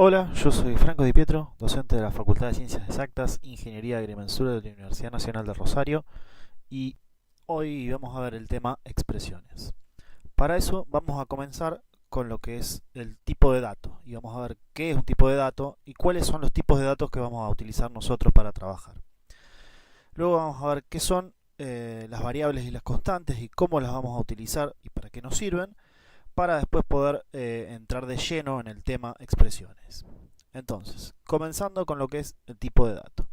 Hola, yo soy Franco Di Pietro, docente de la Facultad de Ciencias Exactas, Ingeniería Agrimensura de la Universidad Nacional de Rosario, y hoy vamos a ver el tema expresiones. Para eso vamos a comenzar con lo que es el tipo de dato, y vamos a ver qué es un tipo de dato y cuáles son los tipos de datos que vamos a utilizar nosotros para trabajar. Luego vamos a ver qué son las variables y las constantes y cómo las vamos a utilizar y para qué nos sirven, para después poder entrar de lleno en el tema expresiones. Entonces, comenzando con lo que es el tipo de dato.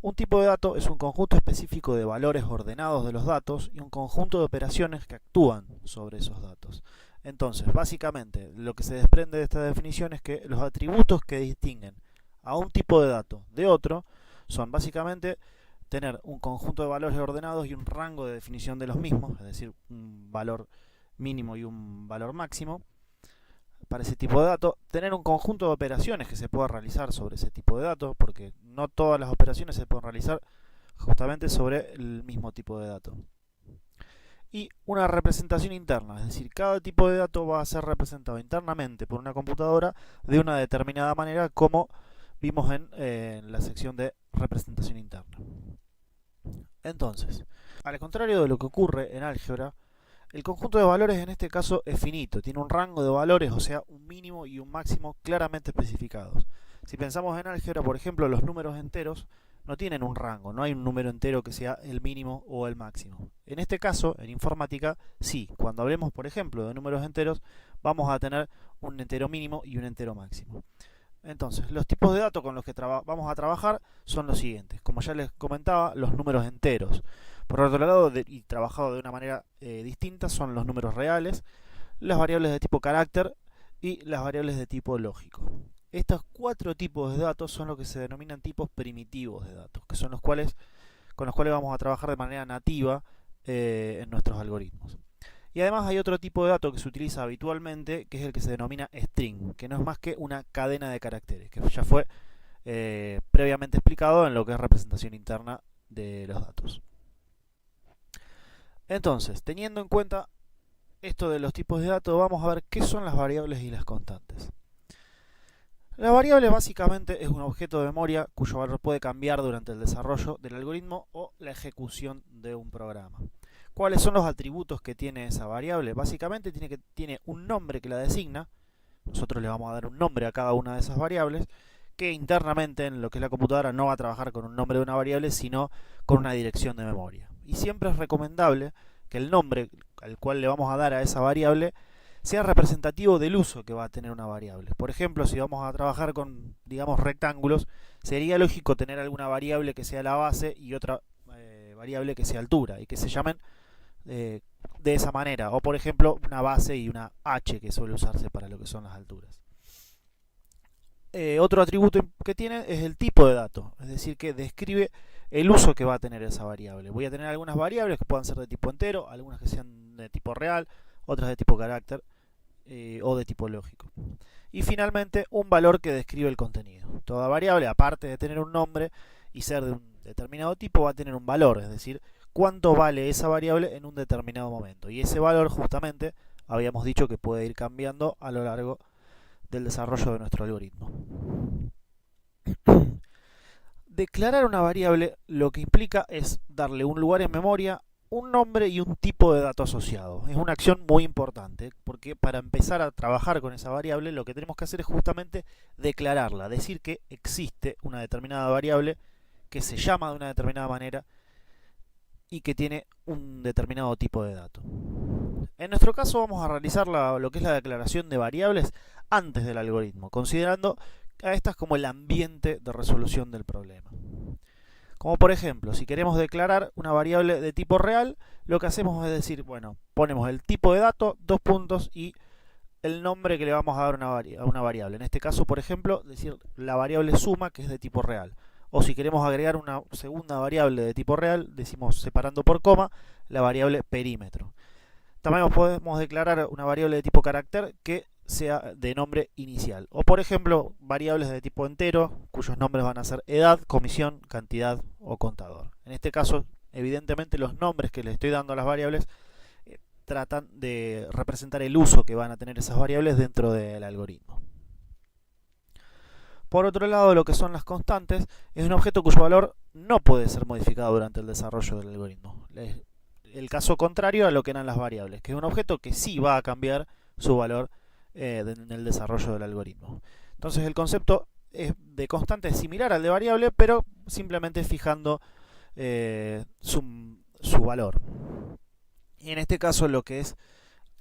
Un tipo de dato es un conjunto específico de valores ordenados de los datos y un conjunto de operaciones que actúan sobre esos datos. Entonces, básicamente, lo que se desprende de esta definición es que los atributos que distinguen a un tipo de dato de otro son básicamente tener un conjunto de valores ordenados y un rango de definición de los mismos, es decir, un valor mínimo y un valor máximo para ese tipo de dato, tener un conjunto de operaciones que se pueda realizar sobre ese tipo de datos, porque no todas las operaciones se pueden realizar justamente sobre el mismo tipo de dato. Y una representación interna, es decir, cada tipo de dato va a ser representado internamente por una computadora de una determinada manera, como vimos en la sección de representación interna. Entonces, al contrario de lo que ocurre en álgebra, el conjunto de valores en este caso es finito, tiene un rango de valores, o sea, un mínimo y un máximo claramente especificados. Si pensamos en álgebra, por ejemplo, los números enteros no tienen un rango, no hay un número entero que sea el mínimo o el máximo. En este caso, en informática, sí, cuando hablemos, por ejemplo, de números enteros, vamos a tener un entero mínimo y un entero máximo. Entonces, los tipos de datos con los que vamos a trabajar son los siguientes. Como ya les comentaba, los números enteros. Por otro lado, y trabajado de una manera distinta, son los números reales, las variables de tipo carácter y las variables de tipo lógico. Estos cuatro tipos de datos son lo que se denominan tipos primitivos de datos, que son con los cuales vamos a trabajar de manera nativa en nuestros algoritmos. Y además hay otro tipo de dato que se utiliza habitualmente, que es el que se denomina string, que no es más que una cadena de caracteres, que ya fue previamente explicado en lo que es representación interna de los datos. Entonces, teniendo en cuenta esto de los tipos de datos, vamos a ver qué son las variables y las constantes. La variable básicamente es un objeto de memoria cuyo valor puede cambiar durante el desarrollo del algoritmo o la ejecución de un programa. ¿Cuáles son los atributos que tiene esa variable? Básicamente tiene un nombre que la designa. Nosotros le vamos a dar un nombre a cada una de esas variables, que internamente en lo que es la computadora no va a trabajar con un nombre de una variable, sino con una dirección de memoria. Y siempre es recomendable que el nombre al cual le vamos a dar a esa variable sea representativo del uso que va a tener una variable. Por ejemplo, si vamos a trabajar con, digamos, rectángulos, sería lógico tener alguna variable que sea la base y otra variable que sea altura, y que se llamen de esa manera. O por ejemplo, una base y una h, que suele usarse para lo que son las alturas. Otro atributo que tiene es el tipo de dato, es decir, que describe el uso que va a tener esa variable. Voy a tener algunas variables que puedan ser de tipo entero, algunas que sean de tipo real, otras de tipo carácter o de tipo lógico. Y finalmente, un valor que describe el contenido. Toda variable, aparte de tener un nombre y ser de un determinado tipo, va a tener un valor, es decir, cuánto vale esa variable en un determinado momento. Y ese valor justamente habíamos dicho que puede ir cambiando a lo largo del desarrollo de nuestro algoritmo. Declarar una variable lo que implica es darle un lugar en memoria, un nombre y un tipo de dato asociado. Es una acción muy importante, porque para empezar a trabajar con esa variable lo que tenemos que hacer es justamente declararla, decir que existe una determinada variable que se llama de una determinada manera y que tiene un determinado tipo de dato. En nuestro caso vamos a realizar lo que es la declaración de variables antes del algoritmo, considerando a estas como el ambiente de resolución del problema. Como por ejemplo, si queremos declarar una variable de tipo real, lo que hacemos es decir, bueno, ponemos el tipo de dato, dos puntos, y el nombre que le vamos a dar a una variable. En este caso, por ejemplo, decir la variable suma, que es de tipo real. O si queremos agregar una segunda variable de tipo real, decimos separando por coma la variable perímetro. También podemos declarar una variable de tipo carácter que sea de nombre inicial. O por ejemplo, variables de tipo entero, cuyos nombres van a ser edad, comisión, cantidad o contador. En este caso, evidentemente los nombres que le estoy dando a las variables tratan de representar el uso que van a tener esas variables dentro del algoritmo. Por otro lado, lo que son las constantes es un objeto cuyo valor no puede ser modificado durante el desarrollo del algoritmo. El caso contrario a lo que eran las variables, que es un objeto que sí va a cambiar su valor en el desarrollo del algoritmo. Entonces el concepto de constante es similar al de variable, pero simplemente fijando su valor. Y en este caso lo que es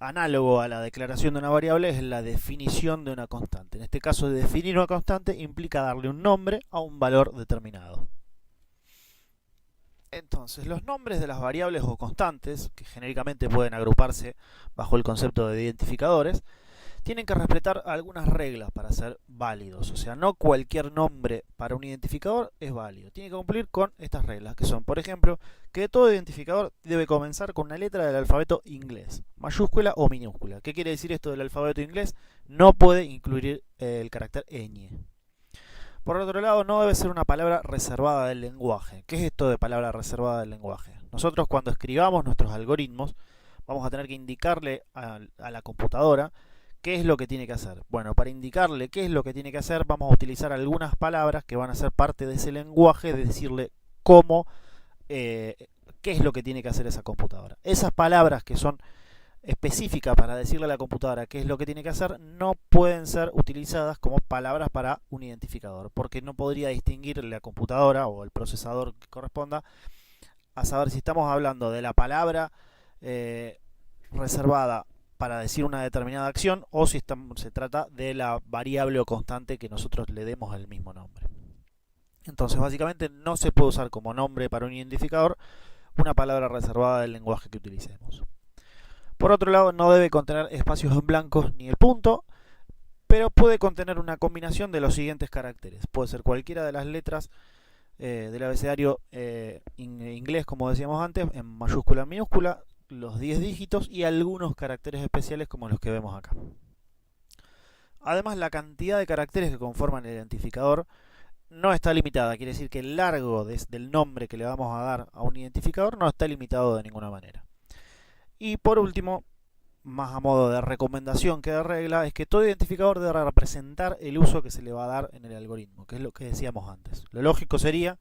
análogo a la declaración de una variable es la definición de una constante. En este caso, definir una constante implica darle un nombre a un valor determinado. Entonces, los nombres de las variables o constantes, que genéricamente pueden agruparse bajo el concepto de identificadores, tienen que respetar algunas reglas para ser válidos. O sea, no cualquier nombre para un identificador es válido. Tiene que cumplir con estas reglas, que son, por ejemplo, que todo identificador debe comenzar con una letra del alfabeto inglés, mayúscula o minúscula. ¿Qué quiere decir esto del alfabeto inglés? No puede incluir el carácter ñ. Por otro lado, no debe ser una palabra reservada del lenguaje. ¿Qué es esto de palabra reservada del lenguaje? Nosotros cuando escribamos nuestros algoritmos vamos a tener que indicarle a la computadora ¿qué es lo que tiene que hacer? Bueno, para indicarle qué es lo que tiene que hacer vamos a utilizar algunas palabras que van a ser parte de ese lenguaje, de decirle cómo, qué es lo que tiene que hacer esa computadora. Esas palabras que son específicas para decirle a la computadora qué es lo que tiene que hacer no pueden ser utilizadas como palabras para un identificador, porque no podría distinguir la computadora o el procesador que corresponda a saber si estamos hablando de la palabra reservada para decir una determinada acción o si se trata de la variable o constante que nosotros le demos el mismo nombre. Entonces básicamente no se puede usar como nombre para un identificador una palabra reservada del lenguaje que utilicemos. Por otro lado, no debe contener espacios en blanco ni el punto, pero puede contener una combinación de los siguientes caracteres. Puede ser cualquiera de las letras del abecedario inglés, como decíamos antes, en mayúscula, en minúscula, los 10 dígitos y algunos caracteres especiales como los que vemos acá. Además, la cantidad de caracteres que conforman el identificador no está limitada, quiere decir que el largo del nombre que le vamos a dar a un identificador no está limitado de ninguna manera. Y por último, más a modo de recomendación que de regla, es que todo identificador debe representar el uso que se le va a dar en el algoritmo, que es lo que decíamos antes. Lo lógico sería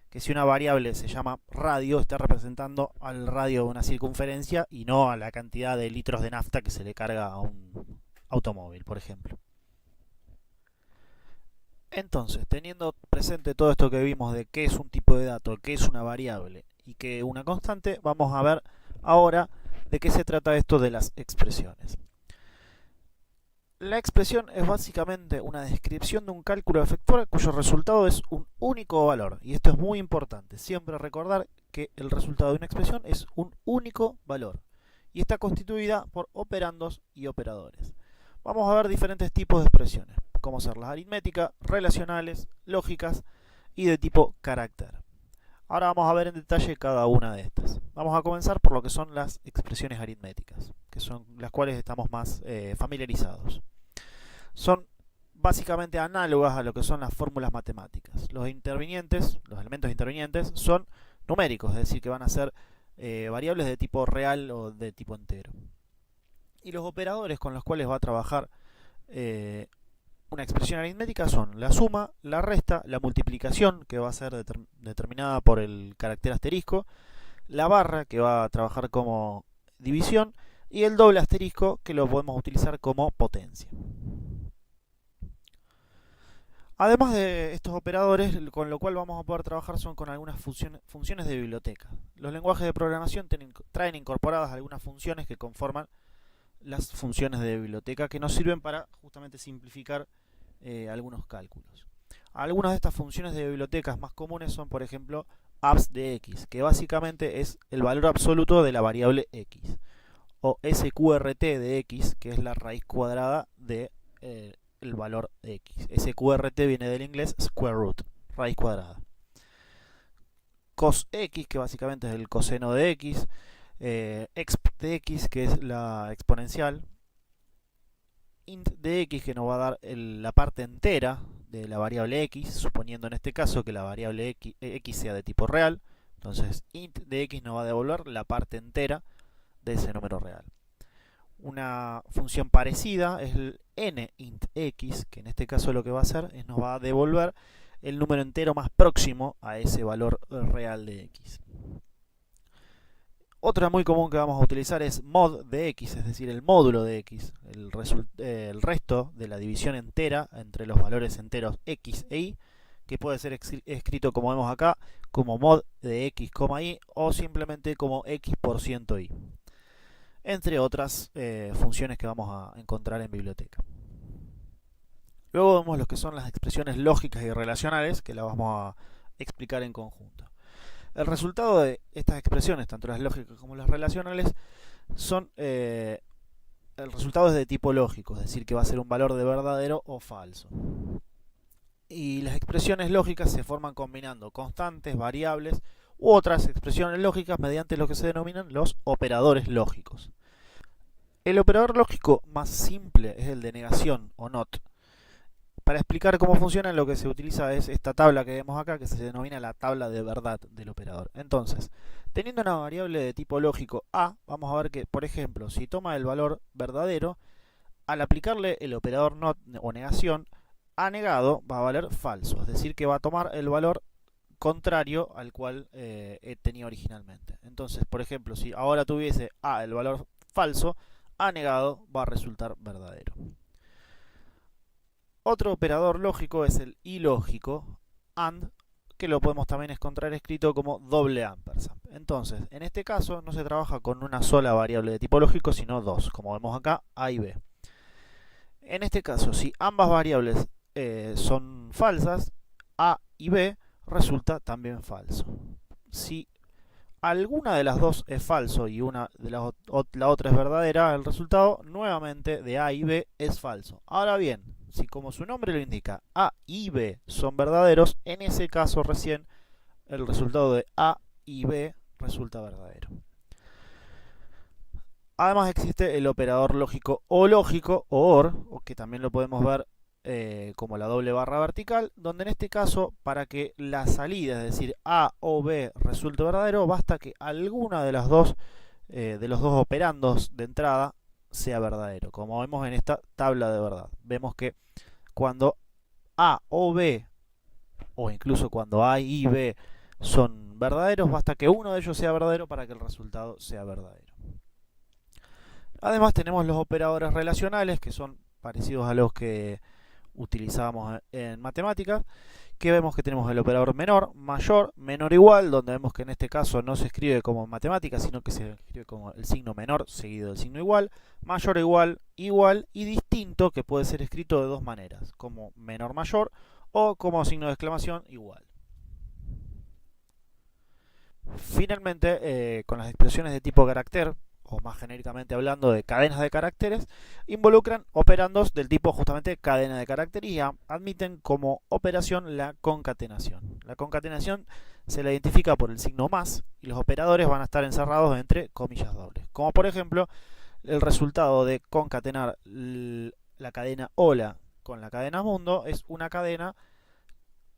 que si una variable se llama radio, esté representando al radio de una circunferencia y no a la cantidad de litros de nafta que se le carga a un automóvil, por ejemplo. Entonces, teniendo presente todo esto que vimos de qué es un tipo de dato, qué es una variable y qué es una constante, vamos a ver ahora de qué se trata esto de las expresiones. La expresión es básicamente una descripción de un cálculo a efectuar cuyo resultado es un único valor. Y esto es muy importante, siempre recordar que el resultado de una expresión es un único valor. Y está constituida por operandos y operadores. Vamos a ver diferentes tipos de expresiones, como ser las aritméticas, relacionales, lógicas y de tipo carácter. Ahora vamos a ver en detalle cada una de estas. Vamos a comenzar por lo que son las expresiones aritméticas, que son las cuales estamos más familiarizados. Son básicamente análogas a lo que son las fórmulas matemáticas. Los elementos intervinientes son numéricos, es decir, que van a ser variables de tipo real o de tipo entero. Y los operadores con los cuales va a trabajar una expresión aritmética son la suma, la resta, la multiplicación, que va a ser determinada por el carácter asterisco, la barra, que va a trabajar como división, y el doble asterisco, que lo podemos utilizar como potencia. Además de estos operadores, con lo cual vamos a poder trabajar son con algunas funciones de biblioteca. Los lenguajes de programación traen incorporadas algunas funciones que conforman las funciones de biblioteca que nos sirven para justamente simplificar algunos cálculos. Algunas de estas funciones de bibliotecas más comunes son, por ejemplo, abs de x, que básicamente es el valor absoluto de la variable x, o sqrt de x, que es la raíz cuadrada de el valor de x. Sqrt viene del inglés square root, raíz cuadrada. Cos x, que básicamente es el coseno de x, exp de x, que es la exponencial, int de x, que nos va a dar la parte entera de la variable x, suponiendo en este caso que la variable x sea de tipo real. Entonces int de x nos va a devolver la parte entera de ese número real. una función parecida es el nInt x, que en este caso lo que va a hacer es nos va a devolver el número entero más próximo a ese valor real de x. Otra muy común que vamos a utilizar es mod de x, es decir, el módulo de x, el resto de la división entera entre los valores enteros x e y, que puede ser escrito como vemos acá, como mod de x, y, o simplemente como x%y, entre otras funciones que vamos a encontrar en biblioteca. Luego vemos lo que son las expresiones lógicas y relacionales, que las vamos a explicar en conjunto. El resultado de estas expresiones, tanto las lógicas como las relacionales, son el resultado es de tipo lógico, es decir, que va a ser un valor de verdadero o falso. Y las expresiones lógicas se forman combinando constantes, variables u otras expresiones lógicas mediante lo que se denominan los operadores lógicos. El operador lógico más simple es el de negación o not. Para explicar cómo funciona, lo que se utiliza es esta tabla que vemos acá, que se denomina la tabla de verdad del operador. Entonces, teniendo una variable de tipo lógico a, vamos a ver que, por ejemplo, si toma el valor verdadero, al aplicarle el operador not o negación, a negado va a valer falso, es decir, que va a tomar el valor contrario al cual tenía originalmente. Entonces, por ejemplo, si ahora tuviese a el valor falso, a negado va a resultar verdadero. Otro operador lógico es el ilógico, AND, que lo podemos también encontrar escrito como doble ampersand. Entonces, en este caso no se trabaja con una sola variable de tipo lógico, sino dos, como vemos acá, a y b. En este caso, si ambas variables son falsas, a y b resulta también falso. Si alguna de las dos es falso y la otra es verdadera, el resultado nuevamente de a y b es falso. Ahora bien, si como su nombre lo indica, a y b son verdaderos, en ese caso recién el resultado de a y b resulta verdadero. Además existe el operador lógico o lógico, o OR, que también lo podemos ver como la doble barra vertical, donde en este caso, para que la salida, es decir, A o B resulte verdadero, basta que alguna de los dos operandos de entrada sea verdadero, como vemos en esta tabla de verdad. Vemos que cuando A o B, o incluso cuando A y B son verdaderos, basta que uno de ellos sea verdadero para que el resultado sea verdadero. Además tenemos los operadores relacionales, que son parecidos a los que utilizábamos en matemáticas, que vemos que tenemos el operador menor, mayor, menor igual, donde vemos que en este caso no se escribe como en matemáticas, sino que se escribe como el signo menor seguido del signo igual, mayor igual, igual y distinto, que puede ser escrito de dos maneras, como menor mayor o como signo de exclamación igual. Finalmente, con las expresiones de tipo carácter, o más genéricamente hablando de cadenas de caracteres, involucran operandos del tipo justamente cadena de caracteres y admiten como operación la concatenación. La concatenación se la identifica por el signo más y los operadores van a estar encerrados entre comillas dobles. Como por ejemplo, el resultado de concatenar la cadena hola con la cadena mundo es una cadena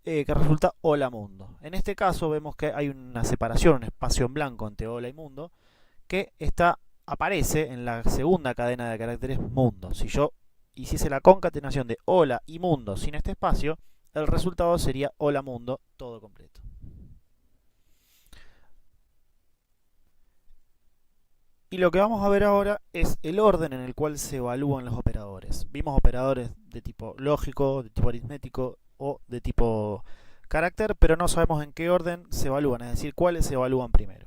que resulta hola mundo. En este caso vemos que hay una separación, un espacio en blanco entre hola y mundo, que aparece en la segunda cadena de caracteres mundo. Si yo hiciese la concatenación de hola y mundo sin este espacio, el resultado sería hola mundo todo completo. Y lo que vamos a ver ahora es el orden en el cual se evalúan los operadores. Vimos operadores de tipo lógico, de tipo aritmético o de tipo carácter, pero no sabemos en qué orden se evalúan, es decir, cuáles se evalúan primero.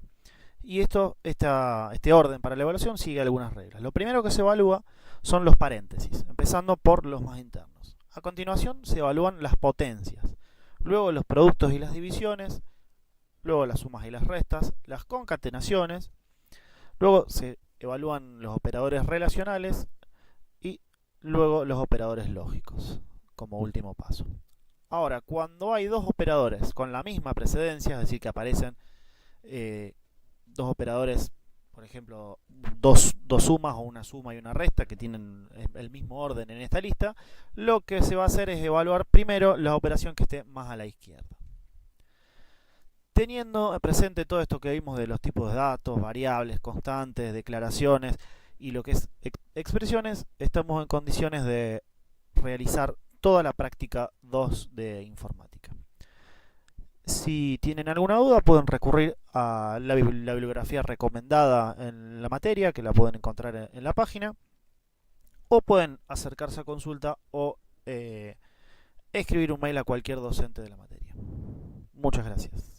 Y este orden para la evaluación sigue algunas reglas. Lo primero que se evalúa son los paréntesis, empezando por los más internos. A continuación se evalúan las potencias, luego los productos y las divisiones, luego las sumas y las restas, las concatenaciones, luego se evalúan los operadores relacionales y luego los operadores lógicos, como último paso. Ahora, cuando hay dos operadores con la misma precedencia, es decir, que aparecen dos operadores, por ejemplo, dos sumas o una suma y una resta que tienen el mismo orden en esta lista, lo que se va a hacer es evaluar primero la operación que esté más a la izquierda. Teniendo presente todo esto que vimos de los tipos de datos, variables, constantes, declaraciones y lo que es expresiones, estamos en condiciones de realizar toda la práctica 2 de informática. Si tienen alguna duda pueden recurrir a la bibliografía recomendada en la materia, que la pueden encontrar en la página, o pueden acercarse a consulta o escribir un mail a cualquier docente de la materia. Muchas gracias.